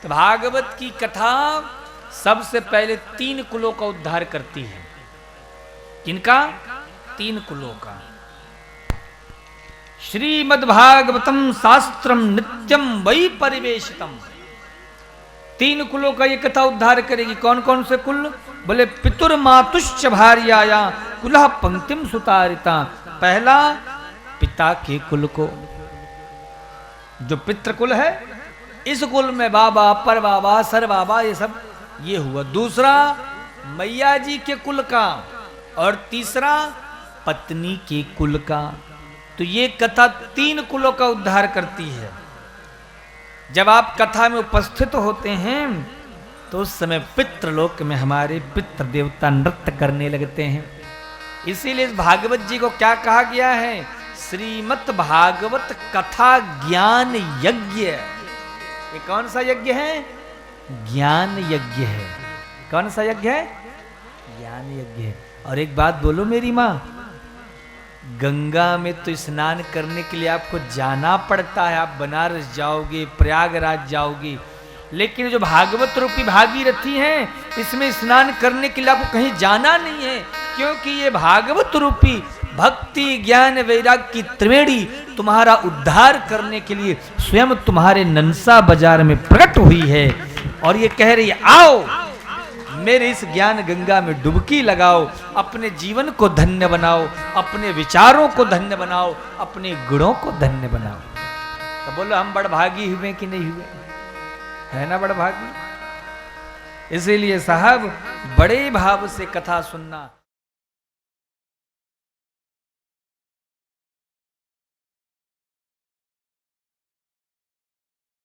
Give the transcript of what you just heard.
तो भागवत की कथा सबसे पहले 3 कुलों का उद्धार करती है। किनका? 3 कुलों का। श्रीमद्भागवतम शास्त्रम नित्यम वै परिवेशितम। 3 कुलों का ये कथा उद्धार करेगी। कौन कौन से कुल? बोले पितुर्मातुश्च भार्याया कुलः पंक्तिम सुतारिता। पहला पिता के कुल को, जो पितृकुल है, इस कुल में बाबा, पर बाबा, सर बाबा, ये सब ये हुआ। दूसरा मैया जी के कुल का, और तीसरा पत्नी के कुल का। तो ये कथा 3 कुलों का उद्धार करती है। जब आप कथा में उपस्थित होते हैं तो उस समय पितृलोक में हमारे पितृ देवता नृत्य करने लगते हैं। इसीलिए इस भागवत जी को क्या कहा गया है? श्रीमद् भागवत कथा ज्ञान यज्ञ। ये कौन सा यज्ञ है? ज्ञान यज्ञ है। कौन सा यज्ञ है? ज्ञान यज्ञ है। और एक बात बोलो मेरी माँ, गंगा में तो स्नान करने के लिए आपको जाना पड़ता है। आप बनारस जाओगे, प्रयागराज जाओगे, लेकिन जो भागवत रूपी भागीरथी हैं, इसमें स्नान करने के लिए आपको कहीं जाना नहीं है, क्योंकि ये भागवत रूपी भक्ति ज्ञान वैराग्य की त्रिवेणी तुम्हारा उद्धार करने के लिए स्वयं तुम्हारे ननसा बाजार में प्रकट हुई है। और ये कह रही है, आओ मेरे इस ज्ञान गंगा में डुबकी लगाओ, अपने जीवन को धन्य बनाओ, अपने विचारों को धन्य बनाओ, अपने गुणों को धन्य बनाओ। तो बोलो हम बड़भागी हुए कि नहीं हुए? है ना बड़भागी? इसीलिए साहब बड़े भाव से कथा सुनना।